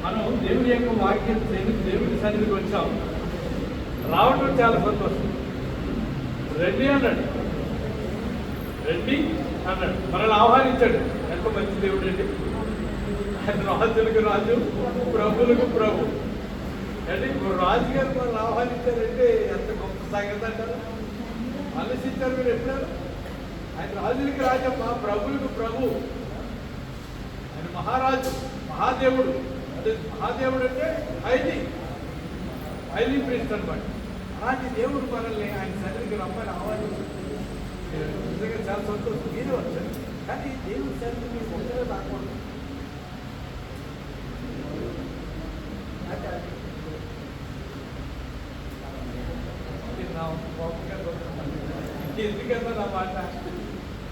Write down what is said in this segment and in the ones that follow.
మనం దేవుని యొక్క వాక్యం దేవుని సన్నిధికి వచ్చాం, రావడం చాలా సంతోషం. రండి అన్నాడు, రండి అన్నాడు, మనల్ని ఆహ్వానించాడు. ఎంత మంచి దేవుడు అండి. ఆయన రాజులకు రాజు, ప్రభులకు ప్రభు అంటే రాజుగారు మనల్ని ఆహ్వానించారంటే ఎంత గొప్ప సంగతి అంటారు. ఆలోచించారు మీరు ఎప్పుడారు? ఆయన రాజులకి రాజమ్మ, ప్రభులకు ప్రభు, ఆయన మహారాజు, మహాదేవుడు. అంటే మహాదేవుడు అంటే హైలీ ప్రీస్ట్ అనమాట. అలాంటి దేవుడు మనల్ని ఆయన సన్నిధికి రమ్మని ఆహ్వానించారు. నిజంగా చాలా సంతోషం. మీరే వచ్చారు, కానీ దేవుడి సన్నిధికి మీరు ఒక్కరే రాకూడదు. ఎందుకన్నా నా మాట,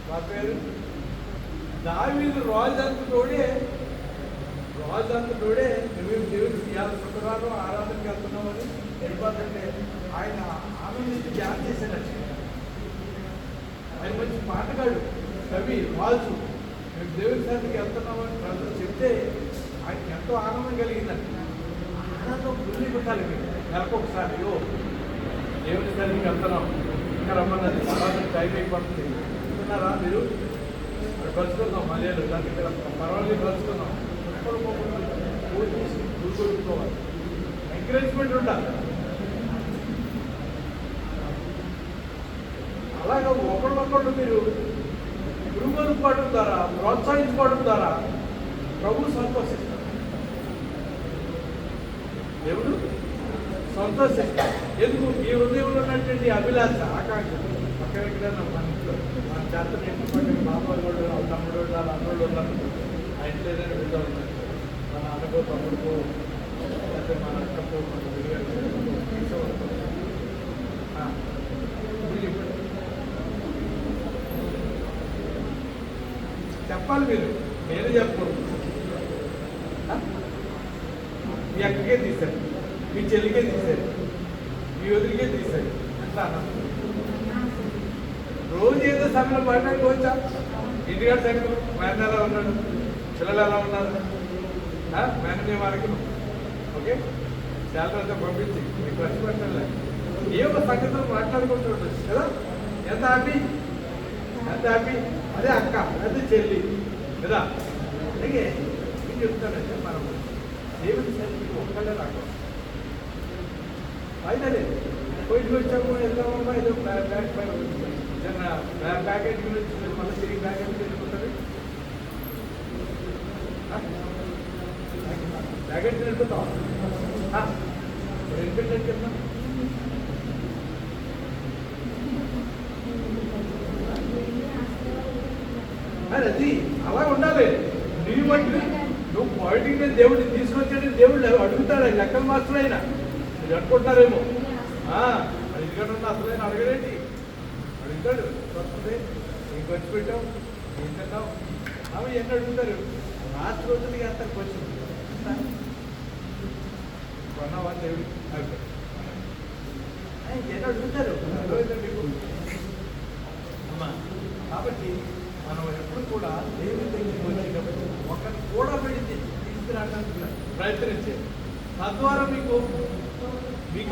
మా పేరు దావీదు రాజంతుడే నువ్వు దేవుడికి ఇవాళ శుక్రవారం ఆరాధనకి వెళ్తున్నామని వెళ్ళిపోతుంటే ఆయన ఆనందించి ధ్యానం చేశాడట. ఆయన మంచి పాటగాడు, కవి, రాజు. మేము దేవుడి సన్నిధికి వెళ్తున్నామని ప్రజలు చెప్తే ఆయనకి ఎంతో ఆనందం కలిగిందంట. ఆనందం గుళ్ళు పెట్టాలి మీరు నెలకొకసారి. దేవుడి సన్నిధికి వెళ్తున్నాం, ఇంకా రమ్మన్నది ఆరాధన టైం అయిపోతుంది. అనుకున్నారా మీరు? అక్కడ కలుసుకుందాం, మళ్ళీ దానికి పర్వాలేదు కలుసుకుందాం. గుర్తుకోవాలి, ఎంకరేజ్మెంట్ ఉండాలి. అలాగే ఒకళ్ళొకళ్ళు మీరు గురుమరుపడడం ద్వారా, ప్రోత్సహించుకోవడం ద్వారా ప్రభు సంతోషిస్తారు, దేవుడు సంతోషిస్తారు. ఎందుకు? మీ హృదయంలో ఉన్నటువంటి అభిలాష, ఆకాంక్ష అక్కడెక్కడైనా మన ఇంట్లో మన చేత నేర్చుకోండి. బాబాయ్ వాళ్ళు, తమ్ముడు వాళ్ళు, అన్నోళ్ళు ఉన్నారు, ఆ ఇంట్లో ఏదైనా బిడ్డ ఉన్నారు, మన అన్నకో తమ్ముడుకో లేకపోతే మన అక్కకో మన చెప్పాలి మీరు, నేనే చెప్పకూడదు. మీ అక్కకే తీశారు, మీ చెల్లికే తీశారు, మీ వదిలికే తీశారు. ఎంత అన్నది రోజు ఏదో సమయంలో పడడానికి వచ్చా. ఇంటికాడ సంగతి, మేన ఎలా ఉన్నాడు, పిల్లలు ఎలా ఉన్నారు, మేననే వారికి ఓకే శాలరీ అంతా పంపించి మీకు ఖర్చు పెట్టాలి. ఏ ఒక సంగతిలో మాట్లాడుకుంటూ ఉండొచ్చు కదా. ఎంత హ్యాపీ, ఎంత హ్యాపీ. అదే అక్క, అదే చెల్లి కదా. అలాగే ఏం చెప్తానంటే మనం దేవుడి సన్నిధికి ఒక్కడే రాకూడదు. అయితే పోయి వచ్చాము, వెళ్దామమ్మా, ఏదో బ్యాగ్ ప్యాకేజ్ గురించి మళ్ళీ తిరిగి ప్యాకేజ్ వెళ్ళిపోతుంది. ప్యాకేజ్ వెళ్ళిపోతాం, ఎందుకంటే చెప్తాం. అది అలా ఉండాలి. నువ్వు బట్టి నువ్వు పాలిటిక్ మీద దేవుడిని తీసుకొచ్చాడని దేవుడు అడుగుతాడు. లెక్కల మాస్టర్ అయినా మీరు అనుకుంటున్నారేమో, అది ఎందుకంటే అసలైన అడగలేంటి, అడుగుతాడు. వస్తుంది, ఏం ఖర్చు పెట్టావు, ఏం తిన్నావు, అవి ఎన్ని అడుగుతారు. లాస్ట్ రోజులకి అంత క్వశ్చన్ కొన్నావా దేవుడు ఎన్ని అడుగుతారు. మీకు అమ్మా, కాబట్టి మనం ఎప్పుడు కూడా దేవుడి దగ్గరికి వచ్చేటప్పుడు ఒకరిని కూడా పెడితే తీసుకురావడానికి ప్రయత్నించేది. తద్వారా మీకు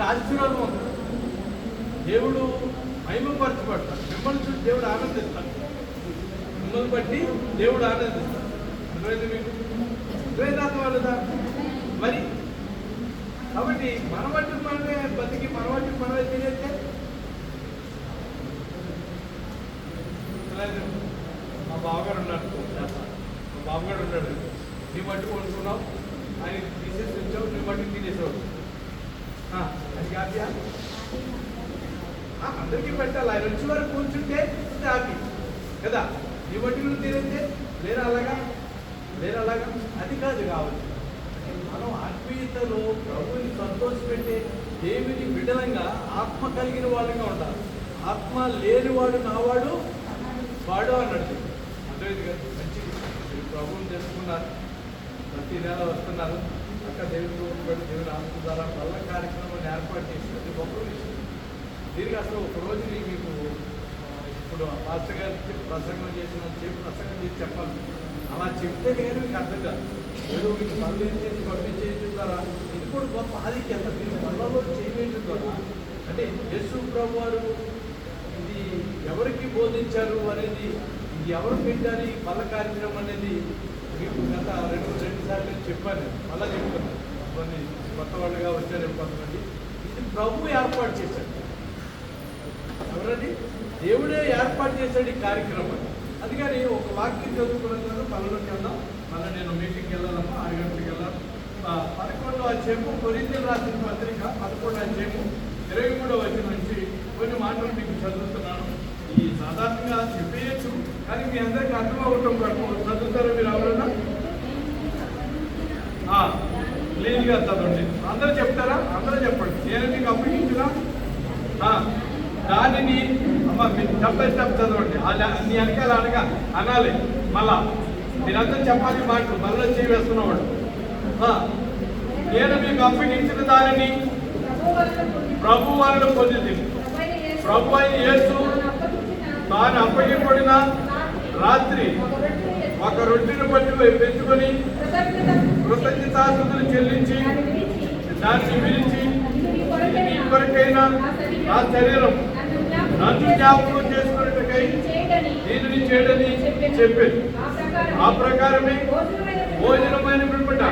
ఆశీర్వాదం ఉంటుంది. దేవుడు మహిమపరచబడతాడు. మిమ్మల్ని చూసి దేవుడు ఆనందిస్తాడు, మిమ్మల్ని బట్టి దేవుడు ఆనందిస్తాడు. అర్థమైంది మీకు? అర్థమైందా? మరి కాబట్టి మన బట్టి మనమే బతికి మన బట్టి మనమే తినేస్తే మా బావగారు ఉన్నాడు, మా బావగారు ఉన్నాడు. నీ బట్టి కొనుక్కున్నావు, ఆయన తీసేసి వచ్చావు, నీ బట్టి తినేసావు. అది హ్యాపీయా? అందరికీ పెట్టాలి. ఆయన వచ్చే వరకు కూర్చుంటే హ్యాపీ కదా. నీ బట్టి నువ్వు తినేస్తే లేరు అలాగా అది కాదు కావాలి. మనం ఆత్మీయత జీవితంలో ప్రభువుని సంతోషపెట్టే దేవుని బిడ్డలంగా ఆత్మ కలిగిన వాళ్ళుగా ఉండాలి. ఆత్మ లేనివాడు నావాడు వాడు అన్నట్టు అర్థమైంది కదా. మంచిది, మీరు ప్రభువుని తెలుసుకున్నారు, ప్రతి నెల వస్తున్నారు. అక్కడ దేవుని ఆత్మ ద్వారా వల్ల కార్యక్రమాన్ని ఏర్పాటు చేసి అది గొప్ప విషయం. దీనికి అసలు ఒక రోజు మీకు ఇప్పుడు పాస్టర్ గారు ప్రసంగం చేసిన ప్రసంగం చేసి చెప్పాలి. అలా చెప్తే కానీ మీకు అర్థం కాదు. ఏదో మీకు పనులు చేసి పంపించేయడం ద్వారా ఇది కూడా గొప్ప ఆధిక్యత. మీరు పనులలో చేయడం ద్వారా అంటే యేసు ప్రభు వారు ఇది ఎవరికి బోధించారు అనేది, ఇది ఎవరు పెట్టాలి పల్ల కార్యక్రమం అనేది మీకు గత రెండు సార్లు నేను చెప్పాను. మళ్ళా చెప్తున్నాను. కొన్ని కొత్త వాళ్ళుగా వచ్చారు కొంతమంది. ఇది ప్రభు ఏర్పాటు చేశాడు. ఎవరండి? దేవుడే ఏర్పాటు చేశాడు ఈ కార్యక్రమాన్ని. అందుకని ఒక వాక్యం చదువుకున్న పనులకు వెళ్దాం. మళ్ళీ నేను మీటింగ్కి వెళ్ళాలమ్మా, 6 గంటలకు వెళ్ళాను. 11వ అధ్యాయము కొరింథీయులకు రాసిన పత్రిక 11వ అధ్యాయము 23వ వచనం నుంచి కొన్ని మాటలు మీకు చదువుతున్నాను. ఈ సాధారణంగా చెప్పేయచ్చు, కానీ మీ అందరికీ అర్థం అవ్వటం కొరకు చదువుతారా మీరు ఎవరన్నా? క్లీన్గా చదవండి. అందరూ చెప్తారా? అందరూ చెప్పండి. నేను మీకు అప్పగించిన దానిని అమ్మ మీరు స్టెప్ చదవండి. నీ వెనకాల అనగా అనాలి. మళ్ళా మీరందరూ చెప్పాలి మాటలు. మళ్ళీ చేయవేస్తున్నవాడు. నేను మీకు అప్పగించిన దానిని ప్రభు వలన పొందింది. ప్రభు అయిన యేసు తాను అప్పగింపబడిన రాత్రి ఒక రొట్టెను పట్టి పెంచుకొని కృతజ్ఞతాస్తుతులు చెల్లించి దాన్ని విరిచి మీ కొరకైన నా శరీరం నన్ను జ్ఞాపకం చేసుకున్నట్టుకై దీనిని చేయడని చెప్పేది. ఆ ప్రకారమే భోజనమైన పిలుపట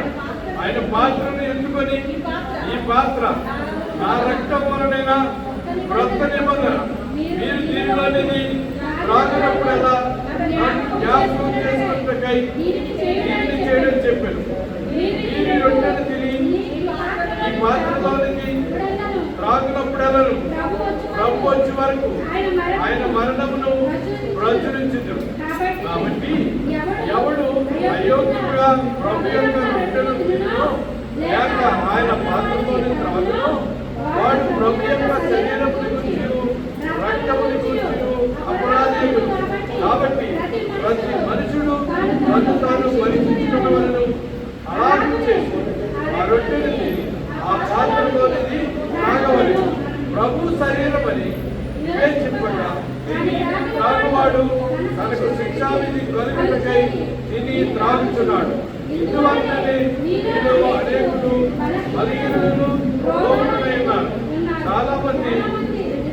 ఆయన పాత్రను ఎత్తుకొని, ఈ పాత్ర నా రక్తం వలనైన క్రొత్త నిబంధన, మీరు దీనిలోనిది త్రాగినప్పుడల్లా నన్ను జ్ఞాపకం చేసుకున్నట్టుకై దీనిని చేయడం చెప్పాను. మీరు రొట్టెను తిని ఈ పాత్రలోనికి త్రాగినప్పుడెల్లను ప్రభు వచ్చే వరకు ఆయన మరణమును ప్రచురించు. కాబట్టి ఎవడు అయోగ్యుడుగా ప్రభు యొక్క రొట్టెను తినో లేక ఆయన పాత్రలోని త్రాగునో వాడు ప్రభు యొక్క శరీరముని గురించి రక్తముని గురించి అపరాధులు. కాబట్టి ప్రతి మనుషుడు తను తాను పరీక్షించుకున్నవలను అలాగే చేసి ఆ రొట్టెను తిని ఆ పాత్రలోనిది త్రాగవలెను. ప్రభు శరీరం అని వివేచింపగా తిని త్రాగువాడు తనకు శిక్షావిధి కలుగుటకై తిని త్రాగుచున్నాడు. ఇందువల్లనే మీలో అనేకులు బలహీనులను రోగులై ఉన్నారు. చాలా మంది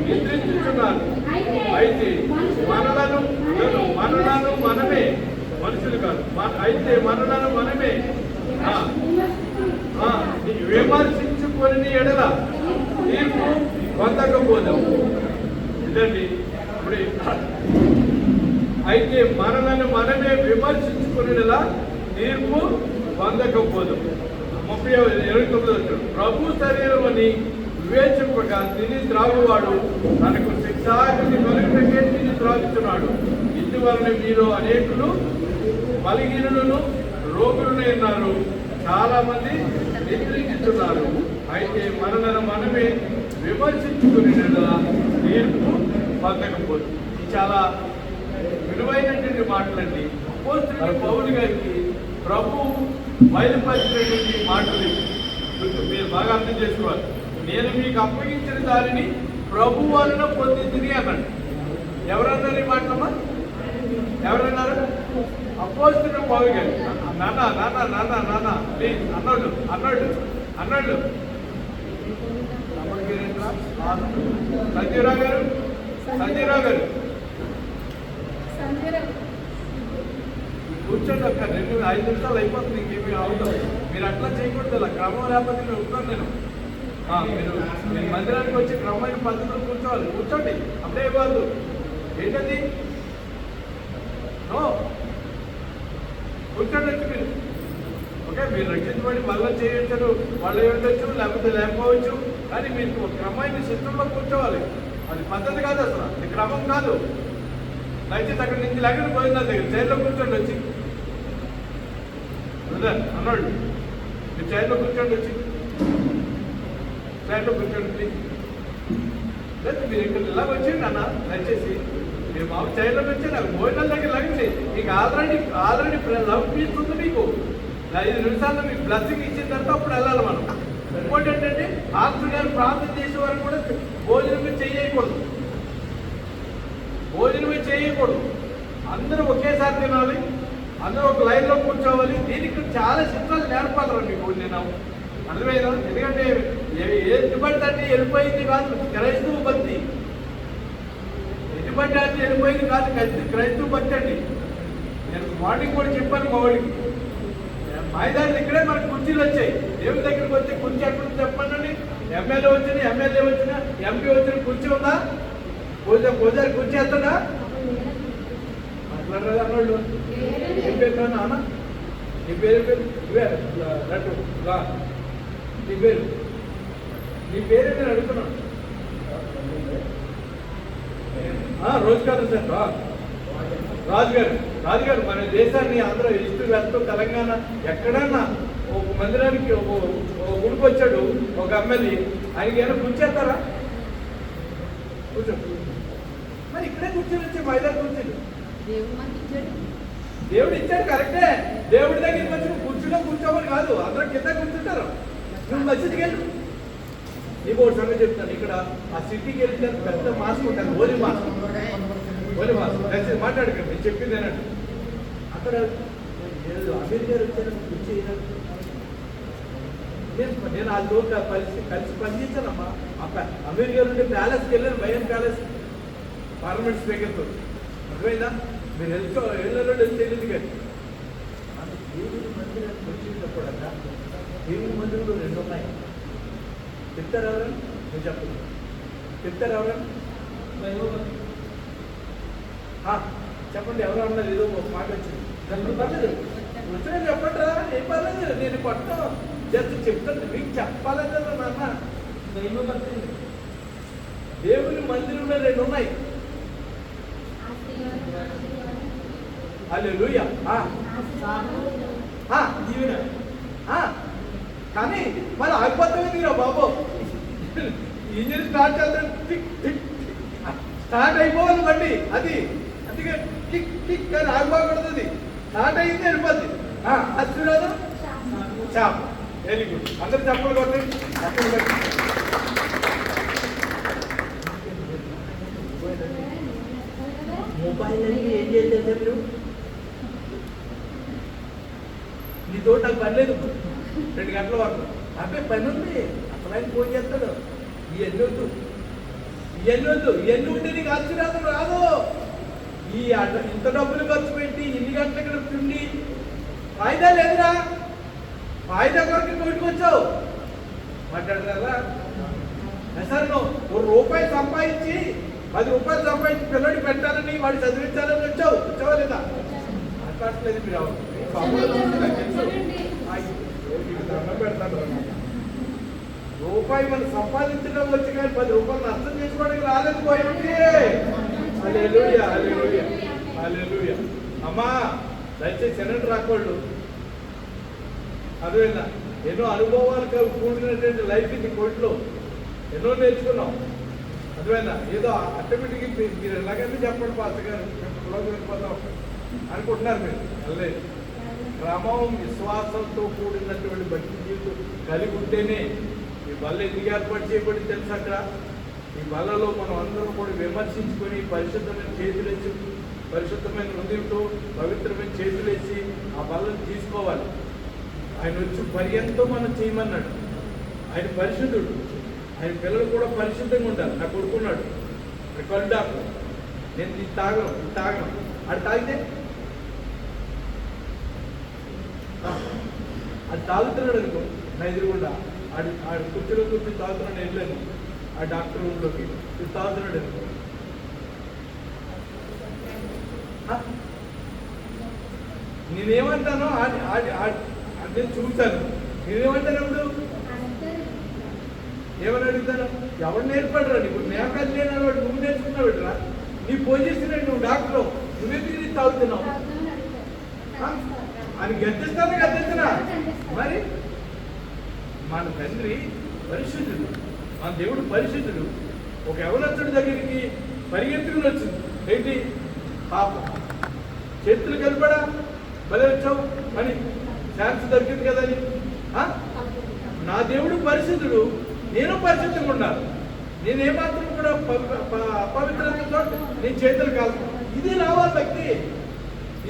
నిద్రించుచున్నారు. అయితే మనలను మనమే, మనుషులు కాదు, అయితే మనలను మనమే విమర్శించుకొని ఎడల తీర్పు పొందకపోదాము. ఇదండి ఇప్పుడు. అయితే మనలను మనమే విమర్శించుకునేలా తీర్పు పొందకపోదాము. 29 ప్రభు శరీరం అని వివేచింపగా తిని త్రాగువాడు తనకు శిక్షావిధి కలుగుటకే తిని త్రాగుతున్నాడు. ఇందువలన మీరు అనేకులు బలహీనులను రోగులను ఉన్నారు. చాలా మంది నిద్రించుతున్నారు. అయితే మనలను మనమే విమర్శించుకుని తీర్పు పొందకపోతుంది. ఇది చాలా విలువైనటువంటి మాటలండి. అపోస్తలుడైన పౌలు గారికి ప్రభు బయలుపరిచినటువంటి మాటలు మీరు బాగా అర్థం చేసుకోవాలి. నేను మీకు అప్పగించిన దానిని ప్రభు వలన పొందింది అన్నాడు. ఎవరన్నారు ఈ మాటలమ్మా? ఎవరన్నారు? అపోస్తలుడైన పౌలు గారు. నాన్న నాన్న నాన్న నాన్న ప్లీజ్ అన్నాడు అన్నాడు అన్నాడు సంజీవరావు గారు, సంజీవరావు గారు కూర్చోండి. అక్క 5 నిమిషాలు అయిపోతుంది. ఇంకేమి అవుతాం. మీరు అట్లా చేయకూడదు. అలా క్రమం లేకపోతే నేను ఉంటాను. మీరు మందిరానికి వచ్చి క్రమమైన పద్ధతులు కూర్చోవాలి. కూర్చోండి. అప్పుడే ఇవ్వద్దు. ఏంటది? కూర్చోండి వచ్చి మీరు. ఓకే, మీరు రక్షించబడి మళ్ళీ చేయొచ్చు, వాళ్ళు ఉండొచ్చు, లేకపోతే లేకపోవచ్చు. కానీ మీరు క్రమమైన సిస్టంలో కూర్చోవాలి. అది పద్ధతి కాదు, అసలు అది క్రమం కాదు. దయచేసి అక్కడి నుంచి లేకుండా పోయిందా దగ్గర చైర్లో కూర్చోండి వచ్చి. అన్నాడు మీరు చైర్లో కూర్చోండి వచ్చి. ఫ్లాట్లో కూర్చోండి ప్లీజ్. లేదు మీరు ఇక్కడ ఇలా వచ్చేయండి అన్న దయచేసి. మీరు బాబు చైర్లోకి వచ్చి నాకు భోజనాల దగ్గర లగింది. మీకు ఆల్రెడీ లవ్ పీస్తుంది. మీకు 5 నిమిషాల్లో మీకు బ్లెస్సింగ్ ఇచ్చిన తర్వాత అప్పుడు వెళ్ళాలి మనం. ఇంకోటి ఏంటంటే ఆస్టర్ గారు ప్రార్థన చేసే వారికి కూడా భోజనమే చేయకూడదు. అందరూ ఒకేసారి తినాలి, అందరూ ఒక లైన్లో కూర్చోవాలి. దీనికి చాలా చిత్రాలు నేర్పాలి మీకు నేను అర్థమైనా. ఎందుకంటే ఎటువంటి అంటే వెళ్ళిపోయింది కాదు క్రైస్తవ భక్తి, ఎటువంటి అంటే వెళ్ళిపోయింది కాదు క్రైస్తవ భక్తి అండి. నేను మార్నింగ్ కూడా చెప్పాను మా వాడికి, మైదానం ఇక్కడే మనకు కుర్చీలు వచ్చాయి. దేవుని దగ్గరికి వచ్చి కుర్చీ ఎక్కడ చెప్పండి. ఎమ్మెల్యే వచ్చిన ఎంపీ వచ్చిన కుర్చీ ఉందా? పూజారి కుర్చీ ఎత్తడా? మాట్లాడరా అన్నాడు. ఏం పేరు నాన్న? నీ పేరు లడ్డు నీ పేరు నేను అడుగుతున్నాను. రోజు కాదు సార్, రాజుగారు మన దేశాన్ని ఆంధ్ర ఈస్ట్ వెస్ట్ తెలంగాణ ఎక్కడన్నా ఒక మందిరానికి ఒక గుడికి వచ్చాడు ఒక ఎమ్మెల్యే, ఆయనకి ఏమైనా కూర్చేస్తారా? కూర్చో. మరి ఇక్కడే కూర్చొని వచ్చి మైదానం కూర్చోండి. దేవుడు ఇచ్చాడు కరెక్టే. దేవుడి దగ్గరికి వచ్చి కుర్చీలో కూర్చోమని కాదు, అందరూ కింద కూర్చుంటారు. నువ్వు మసీదుకి వెళ్ళు. నీకు ఒకటి సంగతి చెప్తాను. ఇక్కడ ఆ సిటీకి వెళ్తే పెద్ద మాస్క్ ఉంటాను, ఓలి మాస్క్ దయచేసి మాట్లాడకండి. నేను చెప్పింది ఏనండి. అక్కడ అమీర్ గారు వచ్చారు కుర్చీ. నేను వాళ్ళతో కలిసి పనిచేశానమ్మా. అమీర్ గారు ఉంటే ప్యాలెస్కి వెళ్ళాను, బయన్ ప్యాలెస్ పార్లమెంట్ స్పీకర్తో. అర్థమైందా? మీరు వెళ్ళారో తెలియదు కానీ దేవుడి మందిరానికి వచ్చేటప్పుడు అక్కడ దేవుడి మందిరంలో 2 ఉన్నాయి. చెప్తారు ఎవరని? నేను చెప్పను. చెప్తారు ఎవరని? చెప్పండి. ఎవరు అన్నారు? ఏదో ఒక మాట వచ్చింది. దానికి పర్లేదు, వచ్చినా చెప్పండి రా, ఏం పర్లేదు. నేను కొట్టను, జస్ట్ చెప్తాను. మీకు చెప్పాలని నాన్న. దేవుని మందిరంలో 2 ఉన్నాయి. హల్లెలూయా. కానీ మరి ఆగిపోతామే బాబు. ఇంజిన్ స్టార్ట్ చేద్దాం, స్టార్ట్ అయిపోవాలి బండి. అది అందుకే కిక్ కిక్ కానీ ఆగిపోకూడదు. అది స్టార్ట్ అయింది వెళ్ళిపోద్ది. ఆశీర్వాదం చాప. Very good. అందరూ చప్పలు కొట్టండి. మొబైల్ అని ఏం చేసేది మీరు? నీతో నాకు పని లేదు. 2 గంటల వరకు అబ్బాయి పని ఉంది. అసలు ఆయన ఫోన్ చేస్తాడు. ఇవన్నీ ఉంటే నీకు ఆశీర్వాదం రాదు. ఇంత డబ్బులు ఖర్చు పెట్టి ఇన్ని గంటల ఇక్కడ తిండి ఫాయిదా లేదురా. ఫాయిదా కొరకు బయటకు వచ్చావు. మాట్లాడతారా సార్? నువ్వు రూపాయి సంపాదించి 10 రూపాయలు సంపాదించి పిల్లడికి పెట్టాలని వాడు చదివించాలని వచ్చావా లేదా? మాట్లాడలేదు మీరు. పెడతాడు రూపాయి మనం సంపాదించడం వచ్చి కానీ 10 రూపాయలు నష్టం చేసుకోవడానికి రాలేదు. పోయింది. హల్లెలూయా, హల్లెలూయా, హల్లెలూయా. అమ్మా దయచేసి సెనెట్ రాకూడదు. అదేనా ఎన్నో అనుభవాలు కూడినటువంటి లైఫ్ ఇది. కోర్టులో ఎన్నో నేర్చుకున్నాం. అదేనా ఏదో ఆటోమేటిక్ మీరు ఎలాగైనా చెప్పండి పాస్టర్ గారు, వెళ్ళిపోతాం అనుకుంటున్నారు మీరు. అల్లే క్రమం విశ్వాసంతో కూడినటువంటి భక్తి జీవితం కలిగి ఉంటేనే ఈ బల్ల ఎందుకు ఏర్పాటు చేయబడి తెలుసు. అక్కడ ఈ బల్లలో మనం అందరం కూడా విమర్శించుకొని పరిశుద్ధమైన చేతులేసి, పరిశుద్ధమైన హృదయంతో పవిత్రమైన చేతులేసి ఆ బల్లను తీసుకోవాలి. ఆయన వచ్చి పర్యంతం మనం చేయమన్నాడు. ఆయన పరిశుద్ధుడు. ఆయన పిల్లలు కూడా పరిశుద్ధంగా ఉండాలి. నాకు కొడుకున్నాడు కళ్ళు డాక్టర్. నేను ఇది తాగను అది తాగితే అది తాగుతున్నాడు అనుకో, నా ఎదురుగుండా ఆడి కుర్చీలో కూర్చొని తాగుతున్నాడు. వెళ్ళాను ఆ డాక్టర్ రూమ్లోకి, ఇది తాగుతున్నాడు అనుకో. నేనేమంటాను నేను చూశాను. నేనేమంటాను? ఏమని అడుగుతాను? ఎవరు నేర్పడరా నీకు? నేపథ్యం లేని వాడు నువ్వు నేర్చుకున్నావు రా. నీ పొజిషన్ నువ్వు డాక్టర్, నువ్వెందుకు తాగుతున్నావు అని గద్దిస్తున్నా. మరి మన తండ్రి పరిశుద్ధుడు. మన దేవుడు పరిశుద్ధుడు. ఒక యవనస్తుడి దగ్గరికి పరిగెత్తుకుని వచ్చింది, ఏంటి పాపం, చేతులు కలిపడా భలే వచ్చావు అని ఛాన్స్ దొరికింది కదని. నా దేవుడు పరిశుద్ధుడు, నేను పరిశుద్ధంగా ఉండాలి, నేనేమాత్రం కూడా అపవిత్రతతో నేను చేతులు కాదు. ఇది రావాలి భక్తి,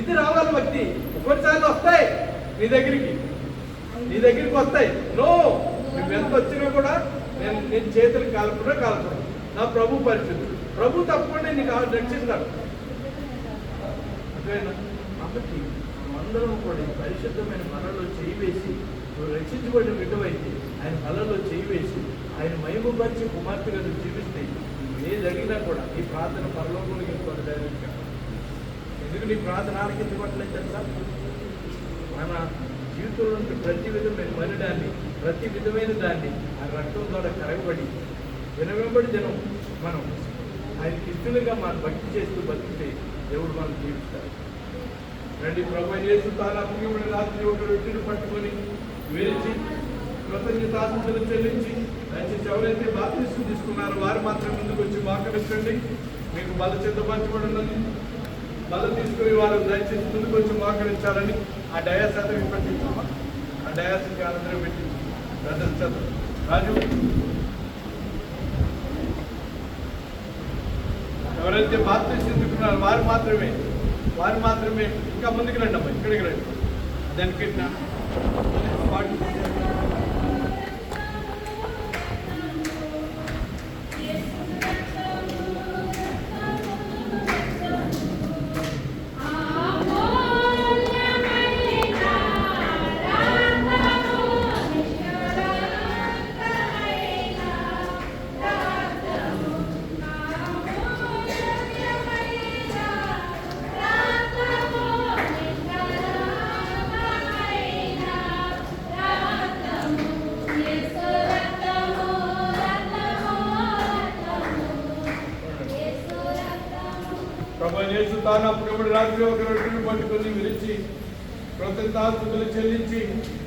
ఇది రావాలి భక్తి. ఒక్కొక్కసార్లు వస్తాయి నీ దగ్గరికి వస్తాయి. నో, నువ్వు ఎంత వచ్చినా కూడా నేను చేతులు కాల్చడం. నా ప్రభు పరిశుద్ధుడు, ప్రభు తప్పకుండా నీకు రక్షిస్తాడు. అదేనా? కాబట్టి అందరం కూడా పరిశుద్ధమైన మనలో చేయి వేసి, నువ్వు రక్షించబడిన విధమైతే ఆయన మనలో చేయి వేసి ఆయన మహిమపరిచి కుమార్తెగా నువ్వు జీవిస్తే ఏది అడిగినా కూడా నీ ప్రార్థన పరలోకంలోకి వెళ్ళిపోతుంది. ఎందుకు నీ ప్రార్థన ఆలకించబడలేదు తెలుసా? మన జీవితంలో ప్రతి విధమైన మరణాన్ని, ప్రతి విధమైన దాన్ని ఆ రక్తం ద్వారా కరగబడి దినవెంబడి దినం మనం ఆయనకి ఇష్టలుగా మనం భక్తి చేస్తూ బతికితే దేవుడు మనం జీవిస్తాడు. రండి, ప్రభు యేసు తాను అప్పగించిన రాత్రి ఒక రొట్టెను పట్టుకొని విరిచి కృతజ్ఞతాస్తుతులు చెల్లించి, దయచేసి ఎవరైతే బాప్తిస్మం తీసుకున్నారో వారు మాత్రం ముందుకు వచ్చి మోకరించండి. మీకు బల సిద్ధపరచబడినది. బల తీసుకుని వారు దయచేసి ముందుకు వచ్చి మోకరించాలని ఆ డయాస్ అందరికి పెట్టించామా? ఆ డయాస్కి అందరూ పెట్టించు. బ్రదర్ రాజు, ఎవరైతే బాప్తిస్మం తీసుకున్నారో వారు మాత్రమే ఇంకా ముందుకు రండి అమ్మా, ఇక్కడికి రండి. దానికి యేసు తాను అప్పుడు రాత్రి ఒక రొట్టెను పట్టుకొని విరిచి కృతజ్ఞతాస్తుతులు చెల్లించి,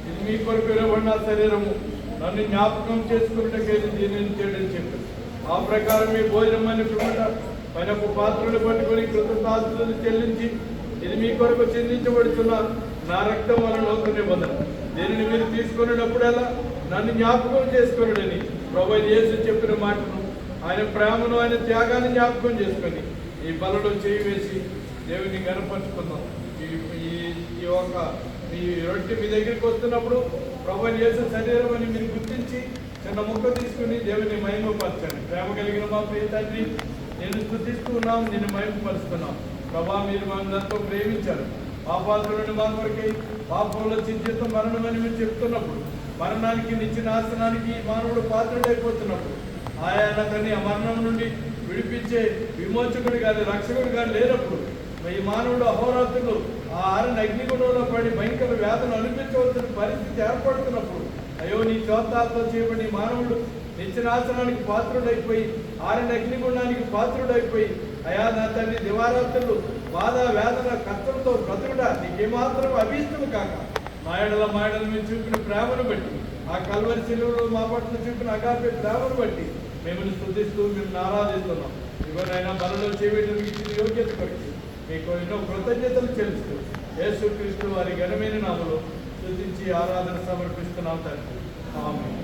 ఇది మీ కొరకు ఇవ్వబడిన శరీరము, నన్ను జ్ఞాపకం చేసుకున్నట్టుగా దీనిని చేయడం చెప్పారు. ఆ ప్రకారం మీ భోజనం అని పిమ్మట పైన పాత్రను పట్టుకొని కృతజ్ఞతాస్తుతులు చెల్లించి, ఇది మీ కొరకు చెందించబడుతున్న నా రక్తం వలన నూతన నిబంధన, దీనిని మీరు తీసుకునేటప్పుడల్లా నన్ను జ్ఞాపకం చేసుకున్నాడని ప్రభువు యేసు చెప్పిన మాటను, ఆయన ప్రేమను, ఆయన త్యాగాన్ని జ్ఞాపకం చేసుకొని ఈ బలలో చేయి వేసి దేవుని గణపరుచుకుందాం. ఈ రొట్టె మీ దగ్గరికి వస్తున్నప్పుడు ప్రభువు యేసు శరీరం అని మీరు గుర్తించి చిన్న ముక్క తీసుకుని దేవుని మహిమపరచండి. ప్రేమ కలిగిన మా ప్రియ తండ్రి, నేను స్తుతిస్తూ ఉన్నాం, నిన్ను మహిమపరుస్తున్నాం. ప్రభా, మీరు మనందరితో ప్రేమించారు. పాపాత్రులను మా కొరకై పాపంలో చింతితో మరణమని మీరు చెప్తున్నప్పుడు, మరణానికి నిత్యనాశనానికి మానవుడు పాత్రుడైపోతున్నప్పుడు, ఆయన తన్ని ఆ మరణం నుండి విడిపించే విమోచకుడు కానీ రక్షకుడు కానీ లేనప్పుడు ఈ మానవుడు అహోరాత్రులు ఆ ఆరని అగ్నిగుణంలో పడి భయంకర వ్యాధులు అనిపించవలసిన పరిస్థితి ఏర్పడుతున్నప్పుడు, అయ్యో నీ చోతాలతో చేయబడి మానవుడు నిత్యనాశనానికి పాత్రుడైపోయి, ఆరని అగ్నిగుండానికి పాత్రుడైపోయి, అయా నా తండ్రి దివారాత్రులు బాధ వేదన కష్టంతో బ్రతుకుడా నీకేమాత్రం అభీష్టము కాక మాయడల మీరు చూపిన ప్రేమను బట్టి, ఆ కల్వరి శిలువలో మా పట్ల చూపిన అగాపే ప్రేమను బట్టి మిమ్మల్ని స్తుతిస్తూ మిమ్మల్ని ఆరాధిస్తున్నాం. ఇవన్నైనా మనలో చేయడానికి ఇచ్చిన యోగ్యత కొరకు మీకు ఎన్నో కృతజ్ఞతలు చెల్లిస్తూ యేసుక్రీస్తు వారి ఘనమైన నామములో స్తుతించి ఆరాధన సమర్పిస్తున్నాం తండ్రి. ఆమేన్.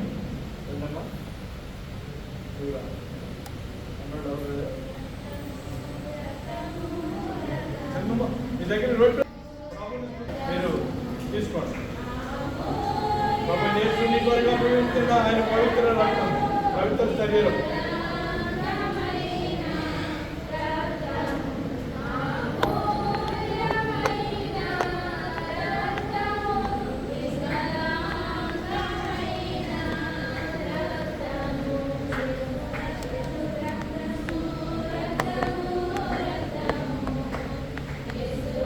మీ దగ్గర రొట్టె మీరు తీసుకోండి. యేసు నీ కొరకు ఉపయోగిస్తున్న ఆయన పవిత్ర రక్తం, పవిత్ర శరీరం.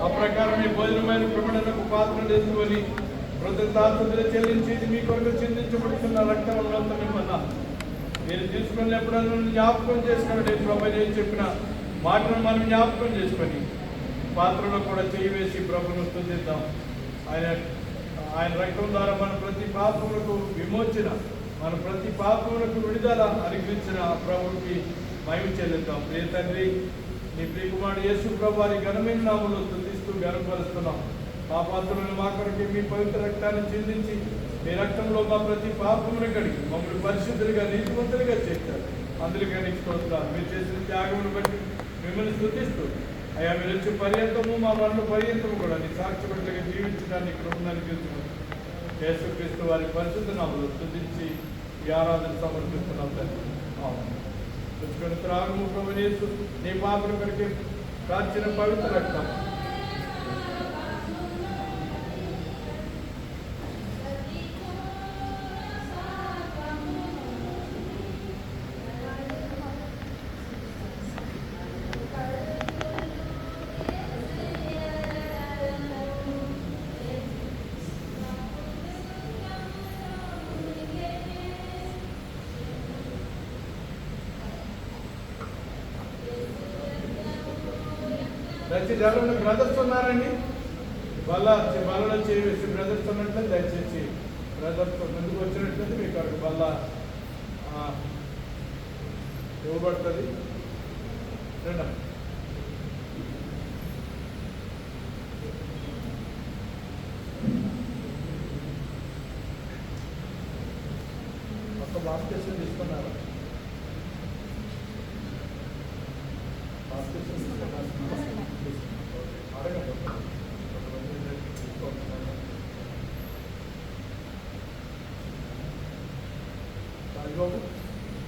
ఆ ప్రకారం మీ భోజనమైన ప్రమాణకు పాత్రను తెచ్చుకొని కృతజ్ఞతాస్తుతులు చెల్లించి, ఇది మీ కొరకు చిందించబడుతున్న రక్తం నిబంధన, మీరు తీసుకున్నప్పుడు జ్ఞాపకం చేసుకోండి. ప్రభువు చెప్పిన మాటను మనం జ్ఞాపకం చేసుకొని పాత్రలో కూడా చేయి వేసి ప్రభువును స్తుతిద్దాం. ఆయన రక్తం ద్వారా మన ప్రతి పాపములకు విమోచన మన ప్రతి పాపములకు విడుదల అనుగ్రహించిన ప్రభువుకి మహిమ చెల్లిద్దాం. ప్రియ తండ్రి, నీ ప్రియకుమారుడు యేసు ప్రభు వారి ఘనమైన నామములో స్తుతిస్తూ గర్వపరుస్తున్నాం. పాపాత్రులను మా కొరకు మీ పవిత్ర రక్తాన్ని చిందించి మీ రక్తంలో మా ప్రతి పాపమును కడిగి మమ్మల్ని పరిశుద్ధులుగా నీతివంతులుగా చేశారు. అందుకే నీకు స్తోత్రాలు. మీరు చేసిన త్యాగమును బట్టి మిమ్మల్ని స్తుతిస్తూ అయ్యా, మీరు వచ్చే పర్యంతము మా మరణ పర్యంతము కూడా నీ సాక్షిపడిగా జీవించడానికి కృపను అనుగ్రహించమని యేసుక్రీస్తు వారి పరిశుద్ధ నామములో స్తుతించి ఈ ఆరాధన సమర్పిస్తున్నాం తండ్రి. పుచ్చుకొని త్రాగము ప్రభువు యేసు నీ పాపల కొరకే కాచిన పవిత్ర రక్తం దయచేసి ఎవరైనా బ్రదర్స్ ఉన్నారండి, బలలో చేసి బ్రదర్స్ ఉన్నట్లయితే దయచేసి బ్రదర్స్ ముందుకు వచ్చినట్లయితే మీకు అక్కడ బల్ల ఇవ్వబడుతుంది. రెండా ఒక బాస్కెషన్ తీసుకున్నారా?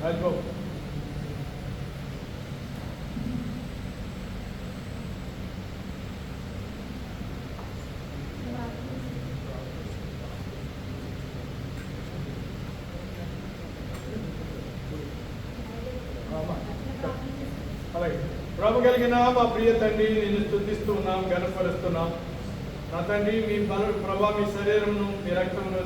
రాజ్బాబు అలాగే. ప్రభు కలిగిన మా ప్రియ తండ్రి, నేను స్తుతిస్తూ ఉన్నాం, గణపరుస్తున్నాం. నా తండ్రి, మీ ప్రభా మీ శరీరమును మీ రక్తమును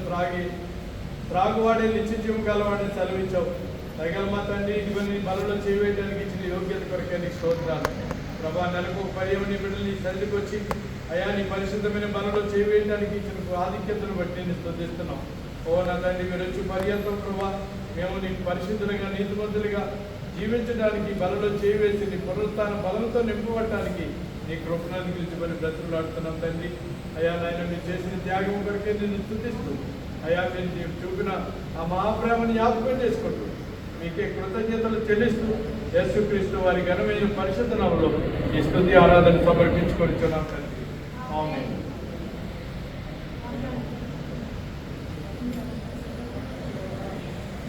త్రాగువాడే నిత్య జీవం గలవాడని సెలవించావు. తగల మా తండ్రి, ఇదిగో నీ బలలో చేయవేయడానికి ఇచ్చిన యోగ్యత కొరకే నీకు స్తోత్రాలు. ప్రభా, నెలకు పర్యమ నీ బిడ్డలు నీ సన్నిధికి వచ్చి అయా నీ పరిశుద్ధమైన బలలో చేయవేయడానికి ఇచ్చిన ఆధిక్యతను బట్టి నేను స్తుతిస్తున్నాం. ఓ నా తండ్రి, మీరు వచ్చి పర్యంతం ప్రభా మేము నీ పరిశుద్ధులుగా నీతిమంతులుగా జీవించడానికి బలలో చేయవేసి నీ పునరుత్థాన బలంతో నింపబడటానికి నీ కృపను అనుగ్రహించమని బ్రతుకులాడుతున్నాం తండ్రి. అయా నాయన, మీరు చేసిన త్యాగం కొరకే నేను స్తుతిస్తూ అయా మీరు చూపిన ఆ మహాప్రేమను జ్ఞాపకం చేసుకుంటూ మీకే కృతజ్ఞతలు చెల్లిస్తూ యేసుక్రీస్తు వారి ఘనమైన పరిశుద్ధ నామములో ఈ స్తుతి ఆరాధన సమర్పించుకొనిచున్నాం తండ్రి. ఆమేన్.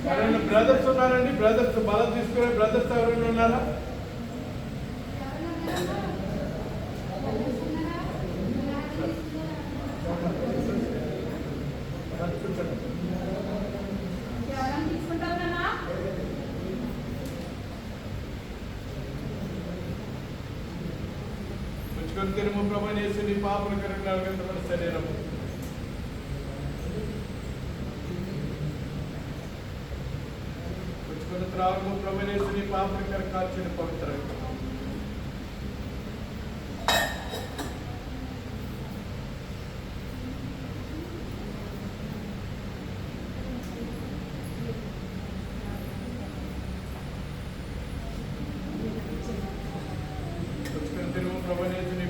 ఎవరైనా బ్రదర్స్ ఉన్నారండి? బ్రదర్స్ బలం తీసుకునే బ్రదర్స్ ఎవరైనా ఉన్నారా? తిరుము ప్రభు యేసు నీ పాపల కరుణ శరీరము పుచ్చుకొని త్రాగు ప్రభు యేసు నీ పాపల కరుణ కాల్చిన పవిత్ర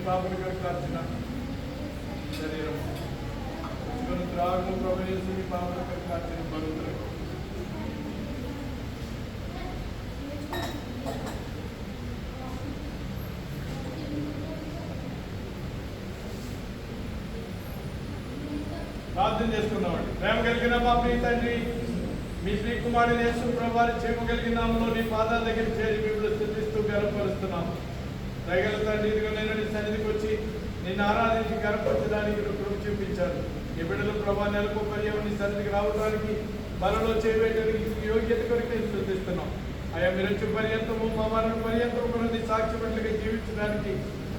పాపల కరుణ కాల్చిన శరీరం పుచ్చుకొని త్రాగు ప్రభు యేసు నీ పాపల కరుణ కాల్చిన పవిత్ర ప్రార్థన చేసుకున్నామండి. ప్రేమ కలిగిన మా ప్రియ తండ్రి, మీ శ్రీ కుమారుడు యేసు ప్రభు వారి చేయగలిగిన నామములో నీ పాదాల దగ్గర చేరి మిమ్మల్ని స్తుతిస్తూ గర్వపరుస్తున్నాము. దయగల తండ్రి, ఇదిగో నేను నీ సన్నిధికి వచ్చి నిన్ను ఆరాధించి గర్వపరచడానికి కృప చూపించాను. ఈ బిడ్డలు ప్రభా నెలకు పర్యాయం నీ సన్నిధికి రావడానికి బలలో చేయడానికి యోగ్యత కొరకు నేను స్తుతిస్తున్నాం. అయ్యా, మీరు వచ్చే పర్యంతము మా మరణ పర్యంతము కూడా నీ సాక్షి బిడ్డలుగా జీవించడానికి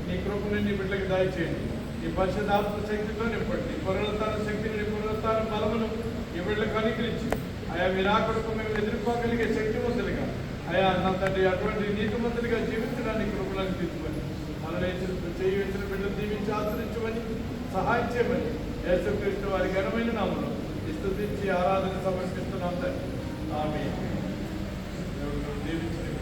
నీ కృపను నీ బిడ్డలకు దయచేయండి. ఈ పరిశుద్ధాత్మ శక్తితో నింపండి. నీ పునరుత్థాన శక్తిని, నీ పునరుత్థాన బలమును ఈ బిడ్డలకు అనుగ్రహించి అయా మీరు ఆ కొరకు మేము ఎదుర్కోగలిగే శక్తివంతులుగా అయా నా తండ్రి అటువంటి నీతిమంతులుగా జీవించడానికి కృపలను తీర్చుకొని మనల్ని చేయవలసిన బిడ్డలు దీవించి ఆచరించమని సహాయం చేయమని యేసుక్రీస్తు వారి ఘనమైన నామములో స్తుతించి ఆరాధన సమర్పిస్తున్నాం తండ్రి. ఆమేన్. దేవుడు దీవించని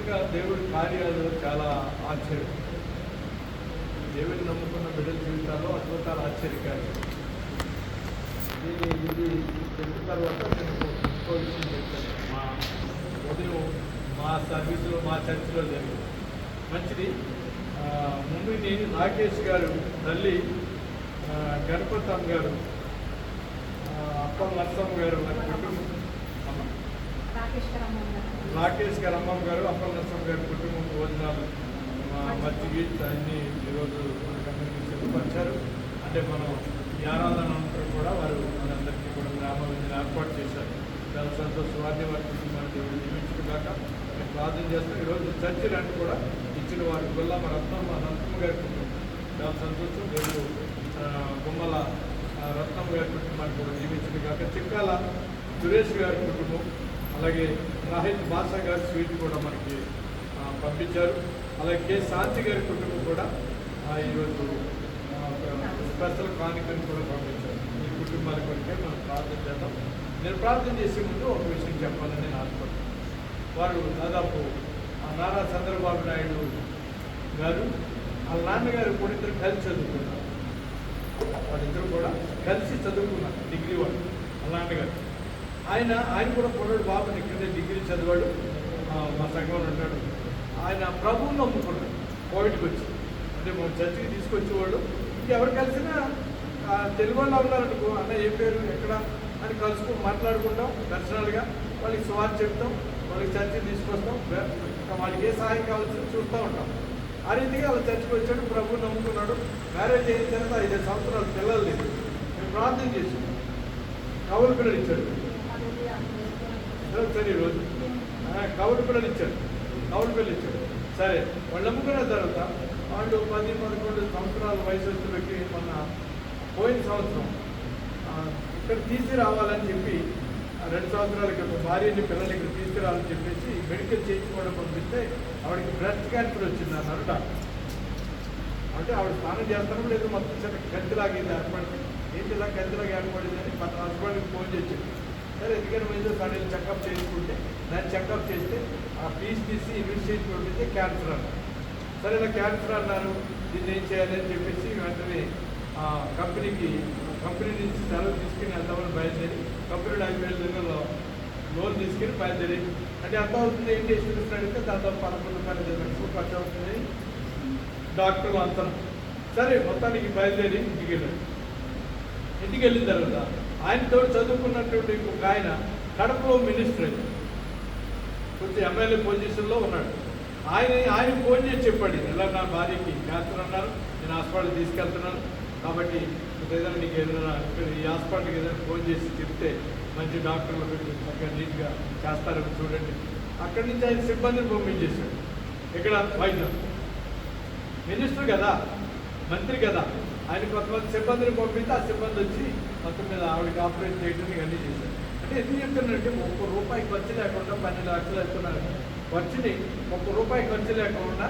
నిజంగా దేవుడి కార్యాలు చాలా ఆశ్చర్యం. దేవుని నమ్ముకున్న బిడ్డల జీవితాల్లో అద్భుతాలు ఆశ్చర్యకార్యం. ఇది చెప్పిన తర్వాత నేను ఇంకో విషయం చెప్తాను. మా ఉదయం మా సర్వీసులో మా చర్చిలో జరిగింది మంచిది. ముందు నేను రాకేష్ గారు తల్లి గణపతమ్మ గారు, అప్పల నరసమ్మ గారు, రాకేష్ గారు అమ్మమ్మ గారు, అప్పల నరసమ్మ గారి కుటుంబం భోజనాలు మజ్జిగి అన్ని ఈరోజు మనకందరికీ సిద్ధపరిచారు. అంటే మనం ఈ ఆరాధన అనంతరం కూడా వారు మనందరికీ కూడా గ్రామ విందులు ఏర్పాటు చేశారు. చాలా సంతోషం. వారిని వారి కుటుంబాన్ని దేవుడు జీవించుకున్నాక మేము ప్రార్థన చేస్తాం. ఈరోజు చర్చి రెంట్ కూడా ఇచ్చిన వారి గుల్లమ్మ రత్నమ్మ గారి కుటుంబం చాలా సంతోషం. దేవుడు గుమ్మల రత్నమ్మ గారి కుటుంబాన్ని కూడా జీవించింది కాక చిక్కాల సురేష్ గారి కుటుంబం, అలాగే రాహిత్ బాషా గారి స్వీట్ కూడా మనకి పంపించారు. అలాగే కె శాంతి గారి కుటుంబం కూడా ఈరోజు స్పెషల్ కానుకను కూడా పంపించారు. ఈ కుటుంబాల కొరికే మనం ప్రార్థన చేద్దాం. నేను ప్రార్థన చేసే ముందు ఒక విషయం చెప్పాలని నేను ఆశపడుతున్నాను. వారు దాదాపు నారా చంద్రబాబు నాయుడు గారు వాళ్ళ నాన్నగారు కూడా ఇద్దరు కలిసి చదువుకున్నారు. వాళ్ళిద్దరు కూడా కలిసి చదువుకున్నారు. డిగ్రీ వాళ్ళు వాళ్ళ నాన్నగారు. ఆయన కూడా పొడడు బాబుని ఇక్కడే డిగ్రీ చదివాడు. మా సంఘంలో ఉంటాడు. ఆయన ప్రభువుని నమ్ముకున్నాడు. కోవిడ్కి వచ్చి అంటే మన చర్చికి తీసుకొచ్చేవాళ్ళు. ఎవరు కలిసినా తెలుగు వాళ్ళు ఉన్నారనుకో, అన్న ఏ పేరు ఎక్కడ అని కలుసుకుని మాట్లాడుకుంటాం. పర్సనల్గా వాళ్ళకి స్వార్థ చెప్తాం, వాళ్ళకి చర్చికి తీసుకొస్తాం, వాళ్ళకి ఏ సహాయం కావాల్సింది చూస్తూ ఉంటాం. ఆ రీతిగా వాళ్ళ చర్చికి వచ్చాడు, ప్రభువుని నమ్ముకున్నాడు. మ్యారేజ్ అయిన తర్వాత 5 సంవత్సరాలు పిల్లలు లేదు. మేము ప్రార్థన చేసాం. కౌలు పిల్లలు ఇచ్చాడు. సరే ఈరోజు కౌలు పిల్లలు ఇచ్చాడు. సరే వాళ్ళు నమ్ముకున్న తర్వాత వాళ్ళు 10-11 సంవత్సరాల వయసు వచ్చేకి మొన్న పోయిన సంవత్సరం ఇక్కడ తీసుకురావాలని చెప్పి 2 సంవత్సరాల క్రితం భార్యని పిల్లల్ని ఇక్కడ తీసుకురావాలని చెప్పేసి మెడికల్ చేయించుకోవడం పంపిస్తే ఆవిడకి బ్రెస్ట్ క్యాన్సర్ వచ్చింది అన్నారు డాక్టర్. అంటే ఆవిడ స్నానం చేస్తాను లేదు మొత్తం చిన్న కంతిలాగింది ఏర్పడింది. ఏంటి ఇలా కంతిలాగా ఏర్పడింది అని మన హస్బెండ్కి ఫోన్ చేసి సరే ఎందుకని మంచిగా సడన్ చెకప్ చేసుకుంటే దాన్ని చెకప్ చేస్తే ఆ పీస్ తీసి ఇన్వెస్టిగేషన్ పంపిస్తే క్యాన్సర్ అన్నారు. సరే ఇలా క్యాన్సర్ అన్నారు, దీన్ని ఏం చేయాలి అని చెప్పేసి వెంటనే కంపెనీ నుంచి సెలవు తీసుకుని వెళ్దామని బయలుదేరి కంపెనీలో 5,000 లోన్ తీసుకుని బయలుదేరి అంటే ఎంత అవుతుంది ఏంటి ఎస్టిమేషన్ అడిగితే దాదాపు 11-12 లక్షలు ఖర్చు అవుతుంది డాక్టర్లు అంతా. సరే మొత్తానికి బయలుదేరి ఇంటికి వెళ్ళిన తర్వాత ఆయనతో చదువుకున్నటువంటి ఇంకొక ఆయన కడపలో మినిస్టర్ అయితే కొంచెం ఎమ్మెల్యే పొజిషన్లో ఉన్నాడు. ఆయన ఫోన్ చేసి చెప్పాడు, ఇలా నా భార్యకి క్యాన్సర్ అన్నారు, నేను హాస్పిటల్ తీసుకెళ్తున్నాను కాబట్టి ఏదైనా నీకు ఏదైనా ఈ హాస్పిటల్కి ఏదైనా ఫోన్ చేసి చెప్తే మంచి డాక్టర్లు పెట్టి చక్కగా నీట్గా చేస్తారని చూడండి. అక్కడి నుంచి ఆయన సిబ్బందిని పంపించేశాడు. ఇక్కడ వైద్యం మినిస్టర్ కదా, మంత్రి కదా, ఆయన కొంతమంది సిబ్బందిని పంపిస్తే ఆ సిబ్బంది వచ్చి మొత్తం మీద ఆవిడకి ఆపరేట్ చేయడానికి అన్నీ చేశారు. అంటే ఎందుకు చెప్తున్నారంటే ₹1 ఖర్చు లేకుండా 12 లక్షలు వెళ్తున్నారు. ఖర్చుని ₹1 ఖర్చు లేకుండా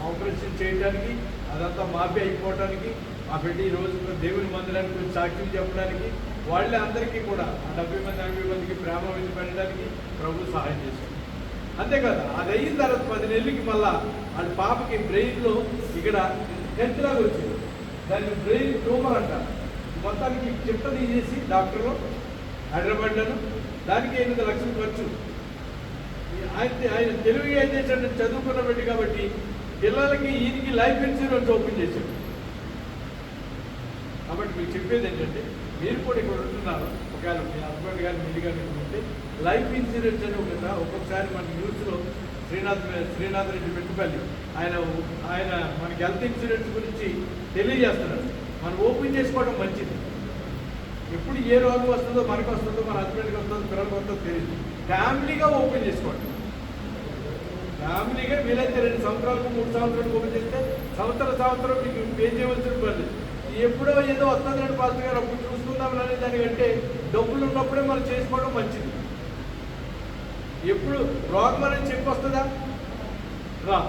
ఆపరేషన్ చేయడానికి అదంతా మాఫీ అయిపోవడానికి ఆ బిడ్డ ఈ రోజు దేవుని మందిరానికి కొంచెం సాక్ష్యం చెప్పడానికి వాళ్ళే అందరికీ కూడా ఆ 70 మందికి ప్రేమ విధి పెట్టడానికి ప్రభు సహాయం చేశారు. అంతేకాదు అది అయిన తర్వాత 10 నెలలకి మళ్ళా వాళ్ళ పాపకి బ్రెయిన్లో ఇక్కడ హెల్త్లాగా వచ్చింది. దాన్ని బ్రెయిన్ ట్యూమర్ అంటారు. మొత్తానికి చిట్ట తీసేసి డాక్టర్లు హైదరాబాద్లోను దానికి 8 లక్షలు ఖర్చు. ఆయన తెలివిగా ఏం చేశాడు, చదువుకున్న పెట్టి కాబట్టి పిల్లలకి ఈయనకి లైఫ్ ఇన్సూరెన్స్ ఓపెన్ చేశాడు. కాబట్టి మీకు చెప్పేది ఏంటంటే మీరు కూడా ఇక్కడ ఉంటున్నారు, ఒకవేళ మీ హస్బెండ్ కానీ మీరు కానీ ఉంటే లైఫ్ ఇన్సూరెన్స్ అని ఒక్కొక్కసారి మన న్యూస్లో శ్రీనాథ్ రెడ్డి పెట్టుపల్లి ఆయన మనకి హెల్త్ ఇన్సూరెన్స్ గురించి తెలియజేస్తున్నాడు. మనం ఓపెన్ చేసుకోవడం మంచిది. ఎప్పుడు ఏ రోగం వస్తుందో మనకు వస్తుందో, మన హస్బెండ్కి వస్తుందో, పిల్లలకి వస్తుందో తెలియదు. ఫ్యామిలీగా ఓపెన్ చేసుకోండి. ఫ్యామిలీగా వీలైతే 2 సంవత్సరాలకు 3 సంవత్సరాలకు ఓపెన్ చేస్తే సంవత్సరం మీకు పే చేయవలసిన పని. ఎప్పుడో ఏదో వస్తుందండి పాస్టర్ గారు అప్పుడు చూసుకుందాం అనే దానికంటే డబ్బులు ఉన్నప్పుడే మనం చేసుకోవడం మంచిది. ఎప్పుడు రోగం అనేది చెప్పి వస్తుందా రా.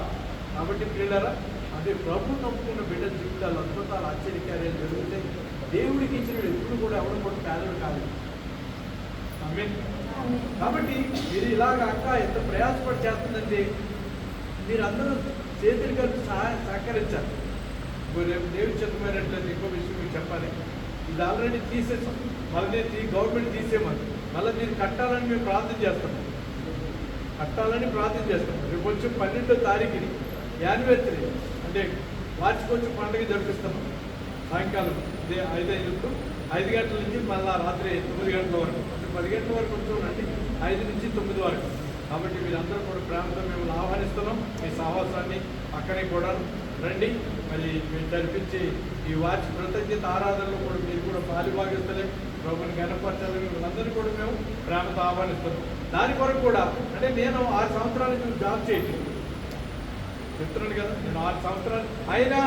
కాబట్టి పిల్లరా అదే ప్రభు నమ్ముకున్న బిడ్డ జీవితాలు అద్భుతాలు ఆశ్చర్యకార్యాలు జరుగుతాయి. దేవుడికి ఇచ్చినప్పుడు ఎప్పుడు కూడా ఎవరు కూడా పేదలు కాదు. కాబట్టి మీరు ఇలాగ అక్క ఎంత ప్రయాసపడి చేస్తుందంటే మీరందరూ చేతులు కలిపి సహకరించాలి. రేపు దేవుని చిత్తమైనట్లయితే ఇంకో విషయం మీకు చెప్పాలి. ఇది ఆల్రెడీ తీసేసాం, మళ్ళీ గవర్నమెంట్ తీసేయమని మళ్ళీ మీరు కట్టాలని మేము ప్రార్థన చేస్తాం. రేపు వచ్చి 12వ తారీఖుని యానివర్సరీ అంటే వార్షికోత్సవ పండుగ జరిపిస్తున్నాం. సాయంకాలం 5 గంటల నుంచి మళ్ళీ రాత్రి 9 గంటల వరకు, అంటే 10 గంటల వరకు ఉంటుందండి, 5 నుంచి 9 వరకు. కాబట్టి మీరందరూ కూడా ప్రేమతో మిమ్మల్ని ఆహ్వానిస్తున్నాం. మీ సహవాసాన్ని పక్కనే కూడా రండి. మరి మీరు జరిపించి ఈ వార్షిక కృతజ్ఞత ఆరాధనలో కూడా మీరు కూడా పాలుభాగిస్తలే ప్రభుని గణపరచాలని వీళ్ళందరూ కూడా మేము ప్రేమతో ఆహ్వానిస్తున్నాం. దాని కొరకు కూడా అంటే నేను 6 సంవత్సరాల నుంచి జాబ్ చేయలేదు చెప్తున్నాను కదా. నేను 6 సంవత్సరాలు అయినా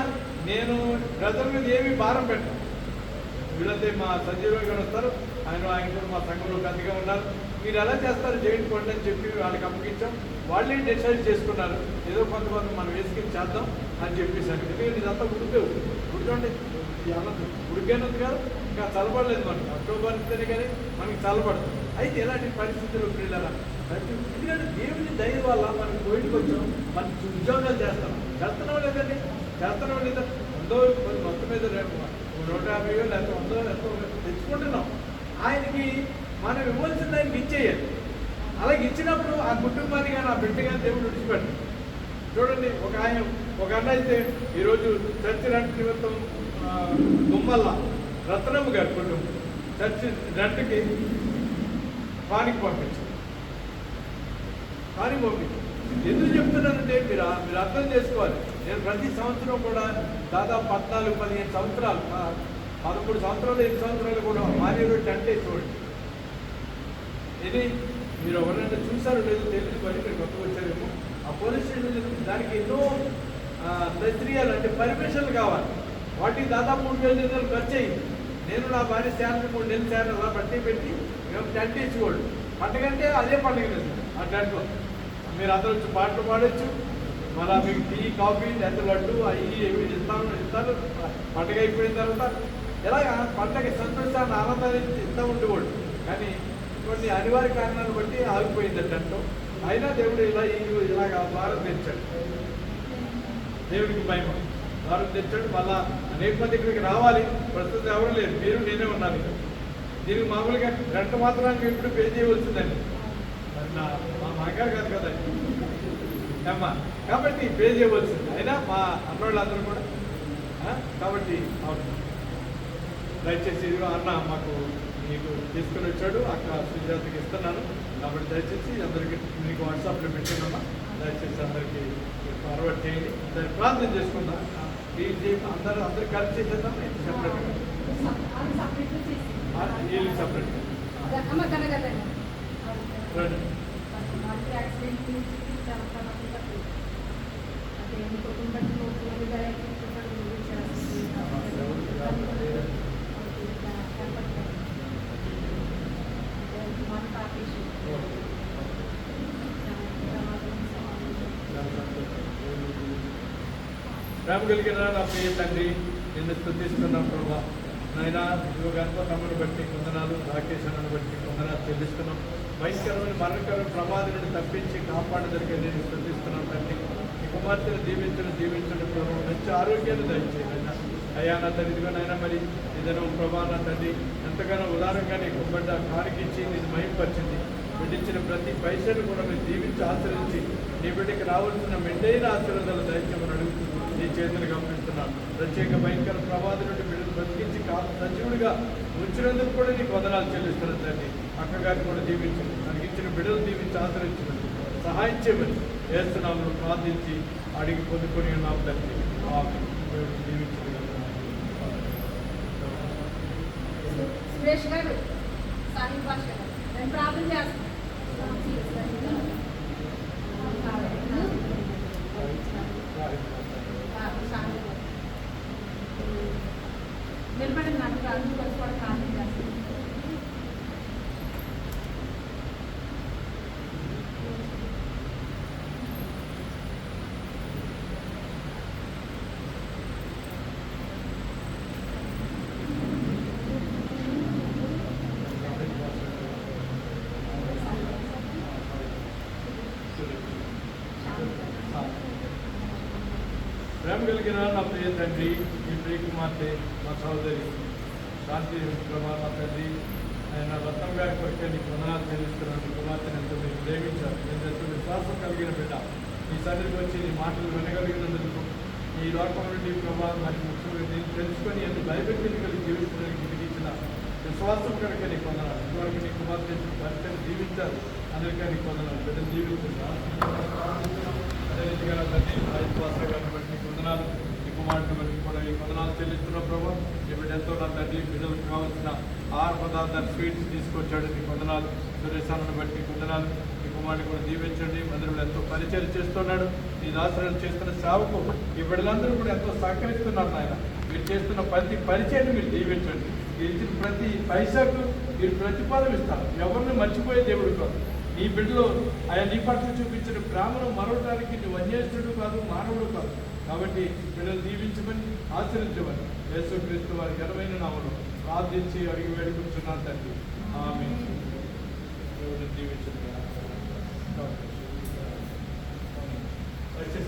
నేను ప్రజల మీద ఏమీ భారం పెట్టాను. వీళ్ళైతే మా సంజీవ్ గారు వస్తారు, ఆయన కూడా మా సంఘంలో గతిగా ఉన్నారు. మీరు ఎలా చేస్తారు చేయండి అని చెప్పి వాళ్ళకి అప్పగించాం. వాళ్ళే డిసైడ్ చేసుకున్నారు, ఏదో కొంతమంది మనం వేసుకుని చేద్దాం అని చెప్పేసారు. ఎందుకంటే ఇదంతా ఉడుకోండి అన్నది ఉడికేనది కాదు, ఇంకా చల్లబడలేదు. మనకి అక్టోబర్ ఇస్తేనే కానీ మనకి చల్లబడదు. అయితే ఇలాంటి పరిస్థితులు పిల్లల ఎందుకంటే దేవుని దయ వల్ల మనకి బయటకు వచ్చాం, మనకి ఉద్యోగాలు చేస్తున్నాం లేదండి, లేదా మొత్తం మీద 150 లేకపోతే 100 ఎంతో తెచ్చుకుంటున్నాం. ఆయనకి మనం ఇవ్వాల్సింది ఆయనకి ఇచ్చేయాలి. అలాగే ఇచ్చినప్పుడు ఆ కుటుంబాన్ని కానీ ఆ బిడ్డ కానీ దేవుడు విడిచిపెట్టాడు. చూడండి, ఒక అన్న అయితే ఈరోజు చర్చి రెంట్ నిమిత్తం దుమ్మల్ల రత్నమ్మ గారి కుటుంబం చర్చి రెంట్కి పానికి పంపించారు. ఎందుకు చెప్తున్నానంటే మీరు అర్థం చేసుకోవాలి. నేను ప్రతి సంవత్సరం కూడా దాదాపు 14-15 సంవత్సరాలు 13 సంవత్సరాలు 8 సంవత్సరాలు కూడా మానేరు అంటే చూడండి. ఇది మీరు ఎవరైనా చూసారో లేదో తెలియదు, మరి మీరు కొత్తగా వచ్చారేమో. ఆ పోలీస్ స్టేషన్ దానికి ఎన్నో దస్త్రీయాలు అంటే పర్మిషన్లు కావాలి. వాటికి దాదాపు 3,000 ఖర్చు అయ్యింది. నేను నా భార్య శాలరీ 3 నెలల శాలరీ అలా బట్టి పెట్టి మేము టెంట్ ఇచ్చుకోండి. పండుగ అంటే అదే పండుగ లేదు. ఆ టెంట్లో మీరు అందరూ వచ్చి పాటలు పాడచ్చు, మళ్ళీ మీకు టీ కాఫీ ఎంత లడ్డు అవి ఏమి ఇస్తారు. పండుగ అయిపోయిన తర్వాత ఎలాగా పండుగ సంతోషాన్ని ఆనందాన్ని ఇస్తూ ఉండేవాడు. కానీ కొన్ని అనివార్య కారణాలను బట్టి ఆగిపోయింది టెంట్లో. అయినా దేవుడు ఇలాగ భారత్ తెచ్చాడు. దేవుడికి భయం భారత్ తెచ్చాడు. మళ్ళా అనేక మంది ఇక్కడికి రావాలి. ప్రస్తుతం ఎవరు లేదు, మీరు నేనే ఉన్నాను. దీనికి మామూలుగా గంట మాత్రానికి ఎప్పుడు పే చేయవలసిందండి. మా మాగారు కాదు కదా అమ్మా, కాబట్టి పే చేయవలసింది. అయినా మా అన్నోళ్ళందరూ కూడా కాబట్టి దయచేసి ఇదిగో అన్న మాకు మీకు తీసుకుని వచ్చాడు, అక్కడ సుజాతకి ఇస్తున్నాను. కాబట్టి దయచేసి అందరికీ మీకు వాట్సాప్లో పెట్టినమ్మా, దయచేసి అందరికీ ఫార్వర్డ్ చేయండి. దాన్ని ప్రార్థన చేసుకుందాం. అందరూ కలిసి చేసేద్దాం. సెపరేట్గా వీళ్ళు సపరేట్గా రండి. ప్రేమ కలిగిన నా ప్రియ తండ్రి, నిన్ను స్తుతిస్తున్నాం ప్రభా. నాయన ఇదిగో గణపతమ్మను బట్టి కొందనాలు, రాకేష్ అన్నను బట్టి కొందనాలు చెల్లిస్తున్నాం. భయంకరమైన మరణకరమైన ప్రమాదం నుండి తప్పించి కాపాడదలిగే నేను స్తుతిస్తున్నాం తండ్రి. ఈ కుమార్తెను దీవించండి ప్రభావ. మంచి ఆరోగ్యాన్ని దయచేయండి అయ్యా నా తండ్రి. ఇదిగో నాయన మరి ఏదైనా ప్రభా నా తండ్రి ఎంతగానో ఉదారంగా నీకు బిడ్డ కానికిచ్చి నేను మహింపరిచింది. బిడ్డించిన ప్రతి పైసలు కూడా మీరు దీవించి ఆచరించి నీ బిడ్డకి రావాల్సిన మెండైన ఆశీర్వాదాలు దయచేయమని అడుగుతూ నీ చేతులు గమనిస్తున్నాను. ప్రత్యేక భయంకర ప్రమాదం నుండి బిడ్డను బతికించి సజీవుడిగా ఉంచినందుకు కూడా నీకు వందనాలు చెల్లిస్తున్నాను తండ్రి. అక్కగారిని కూడా దీవించండి, మనకి ఇచ్చిన బిడ్డలు దీవించి ఆచరించమని సహాయం చేయమని వేస్తున్నాము ప్రార్థించి అడిగి పొందుకొని ఉన్నాము తండ్రి. దీవించండి. సురేష్ గారు సాయి భాష నేను ప్రార్థన చేస్తాను. నిలబడి నాకు ప్రార్థన కోసం కూడా ప్రార్థన చేస్తాను. ప్రేమ కలిగిన నా ప్రియ తండ్రి, ఈ ప్రియ కుమార్తె మా సహోదరి శాంతి ప్రభా నా తండ్రి, ఆయన రత్నం గారి కొరికే నీకు వందనాలు చెల్లిస్తున్నాను. నీ కుమార్తెను ఎంతో మీరు ప్రేమించారు. నేను ఎంతో విశ్వాసం కలిగిన బిడ్డ ఈ సన్నిధికి వచ్చి నీ మాటలు వినగలిగినందుకు ఈ లోకం నుండి ప్రభా మరి ముఖ్యంగా నేను తెలుసుకొని అన్ని భయభక్తిని కలిగి జీవించడానికి ఇచ్చిన విశ్వాసం కనుక నీకు వందనాలు. ఇంతవరకు నీ కుమార్తె భర్తను జీవించారు, అందరికీ నీకు వందనాలు. బిడ్డను జీవిస్తున్నారు. అదే రీతిగా తండ్రి విశ్వాసం గారిని బట్టి నీకు వందనాలు. నీ కుమార్తె బట్టి కూడా నీకు వందనాలు చెల్లిస్తున్న ప్రభావ. ఈ బిడ్డతో నా తండ్రి బిడ్డలకు కావాల్సిన ఆహార పదార్థాలు స్వీట్స్ తీసుకొచ్చాడు. నీకు వందనాలు. సురేశాలను బట్టి నీకు వందనాలు. నీ కుమారుని కూడా దీవించండి. మందిరంలో ఎంతో పరిచయం చేస్తున్నాడు. నీ దాసరాలు చేస్తున్న సేవకు ఈ బిడ్డలందరూ కూడా ఎంతో సహకరిస్తున్నారు. నాయన మీరు చేస్తున్న ప్రతి పరిచయాన్ని మీరు దీవించండి. మీరు ఇచ్చిన ప్రతి పైసాకు మీరు ప్రతిఫలం ఇస్తారు. ఎవరిని మర్చిపోయే దేవుడు కాదు. నీ బిడ్డలో ఆయన నీ పట్ల చూపించిన ప్రేమను మరవడానికి నువ్వు అన్యేషుడు కాదు, మానవుడు కాదు. కాబట్టి బిడ్డలు దీవించమని ఆచరించమని యేసుక్రీస్తు వారి ఘనమైన నామములో ప్రార్థించి అడిగి వేడుకుంటున్నాను తండ్రి. ఆమేన్. దీవించండి.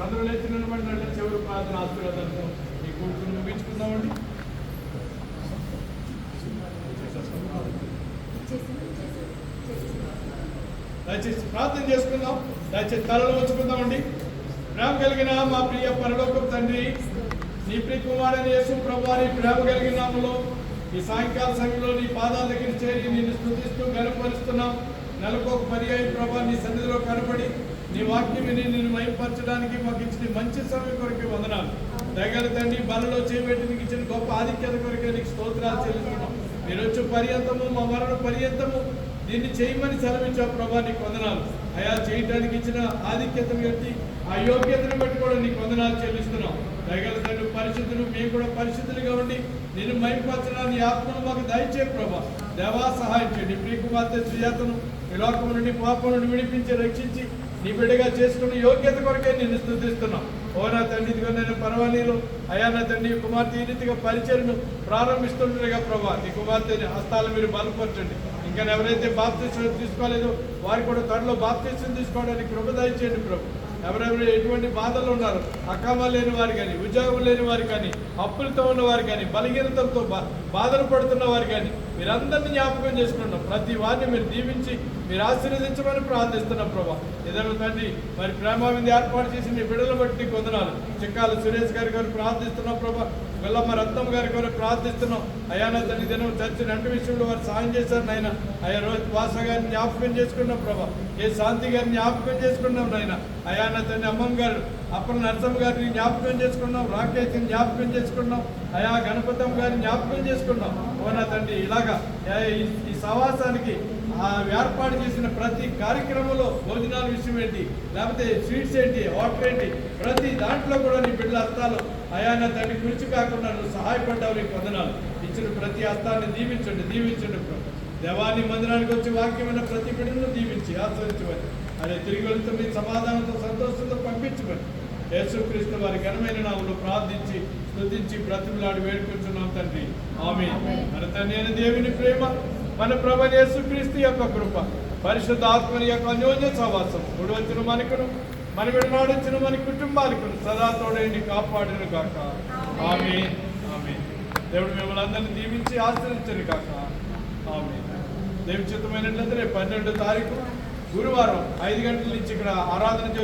అందరూ లేచి నిలబడినట్లే చివరి ప్రార్థన ఆశీర్వాదాలతో ఈ కూర్చుని ముగించుకుందామండి. దయచేసి ప్రార్థన చేసుకుందాం. దయచేసి తలలో ఉంచుకుందామండి. ప్రేమ కలిగిన మా ప్రియ పరలోకపు తండ్రి, నీ ప్రియ కుమారుని యేసు ప్రభువారి ప్రేమ కలిగిన నామములో ఈ సాయంకాల సమయంలో నీ పాదాల దగ్గర చేరి నిన్ను స్తుతిస్తూ గణపరుస్తున్నాం. నెలకొక పర్యాయం ప్రభా నీ సన్నిధిలో కనపడి నీ వాక్యం విని నిన్ను మహిమపరచడానికి మాకు ఇచ్చిన మంచి సమయం కొరకే వందనాలు. దయగల తండ్రి, బలలో చేయబెట్టి నీకు ఇచ్చిన గొప్ప ఆధిక్యత కొరకే నీకు స్తోత్రాలు చెల్లిస్తున్నాం. మీరు వచ్చే పర్యంతము మా మరణ పర్యంతము దీన్ని చేయమని సెలవిచ్చావు ప్రభా, నీకు వందనాలు. అయా చేయడానికి ఇచ్చిన ఆధిక్యతను బట్టి ఆ యోగ్యతను బట్టి కూడా నీకు వందనాలు చెల్లిస్తున్నాం. దయగల తండ్రి, పరిశుద్ధులు మేము కూడా పరిశుద్ధులుగా ఉండి నిన్ను మహిమపరచడానికి ఆత్మను మాకు దయచే ప్రభా. దేవా సహాయం చేయండి. ప్రియ కుమార్తె సుజాతను ఈ లోకం నుండి పాపం నుండి విడిపించి రక్షించి నీ బిడ్డగా చేసుకున్న యోగ్యత కొరకే నిన్ను స్తుతిస్తున్నాం. ఓ నా తండ్రి, ఇదిగో నేను పర్వాలేదు అయా నా తండ్రి, కుమార్తె ఈ రీతిగా పరిచయను ప్రారంభిస్తుండగా ప్రభా నీ కుమార్తె హస్తాలు మీరు బలపరచండి. ఇంకా ఎవరైతే బాప్తిస్మం తీసుకోలేదో వారు కూడా త్వరలో బాప్తిస్మం తీసుకోవడానికి కృప దయచేయండి ప్రభు. ఎవరెవరు ఎటువంటి బాధలు ఉన్నారు, అకామా లేని వారు కానీ, ఉద్యోగం లేని వారు కానీ, అప్పులతో ఉన్నవారు కానీ, బలహీనతలతో బాధలు పడుతున్న వారు కానీ మీరందరినీ జ్ఞాపకం చేసుకుంటున్నాం. ప్రతి వారిని మీరు దీవించి మీరు ఆశీర్వదించమని ప్రార్థిస్తున్నాం ప్రభా. ఏదైనా తండ్రి మరి ప్రేమావింది ఏర్పాటు చేసి మీ బిడ్డలు బట్టి నీకు వందనాలు. చిక్కాల సురేష్ గారి గారు ప్రార్థిస్తున్నాం ప్రభా. గొల్లమ్మ రత్నం గారి గారు ప్రార్థిస్తున్నాం. అయానా తండ్రి దినం చర్చి రెండు విషయంలో వారు సాయం చేశారు నాయన. అయ్యా రోహిత్ వాస గారిని జ్ఞాపకం చేసుకున్నాం ప్రభా. ఏ శాంతి గారిని జ్ఞాపకం చేసుకున్నాం నాయన. అయానా తండ్రి అమ్మమ్మ గారు అప్పల నరసమ్మ గారిని జ్ఞాపకం చేసుకున్నాం. రాకేష్ని జ్ఞాపకం చేసుకున్నాం. అయా గణపతమ్మ గారిని జ్ఞాపకం చేసుకున్నాం. ఓనా తండ్రి, ఇలాగా ఈ సవాసానికి ఏర్పాటు చేసిన ప్రతి కార్యక్రమంలో భోజనాల విషయం ఏంటి, లేకపోతే స్వీట్స్ ఏంటి, వాటర్ ఏంటి, ప్రతి దాంట్లో కూడా నీ బిడ్డల హస్తాలు అయా నా తండ్రి గురించి కాకుండా నువ్వు సహాయపడ్డావు. నీకు వందనాలు. ఇచ్చిన ప్రతి హస్తాన్ని దీవించండి. దేవాన్ని మందిరానికి వచ్చి వాక్యమైన ప్రతి బిడ్డను దీవించి ఆచరించమని, అదే తిరిగి వెళ్తుంది సమాధానంతో సంతోషంతో పంపించమని యేసుక్రీస్తు వారి ఘనమైన నామములో ప్రార్థించి స్తుతించి బ్రతిమలాడి వేడుకుంటున్నాం తండ్రి. ఆమేన్. మన తండ్రి అయిన దేవుని ప్రేమ, మన ప్రభువైన యేసుక్రీస్తు యొక్క కృప, పరిశుద్ధ ఆత్మని యొక్క అన్యోన్య సహవాసం ఇప్పుడు వచ్చిన మనకును మన విడనాడొచ్చిన మన కుటుంబాలకు సదా తోడైంది కాపాడును కాక. ఆమేన్. ఆమేన్. దేవుడు మిమ్మల్ని అందరినీ దీవించి ఆశ్రయించను కాక. ఆమేన్. దేవుని చిత్తమైనట్లయితే రేపు 12వ తారీఖు గురువారం 5 గంటల నుంచి ఇక్కడ ఆరాధన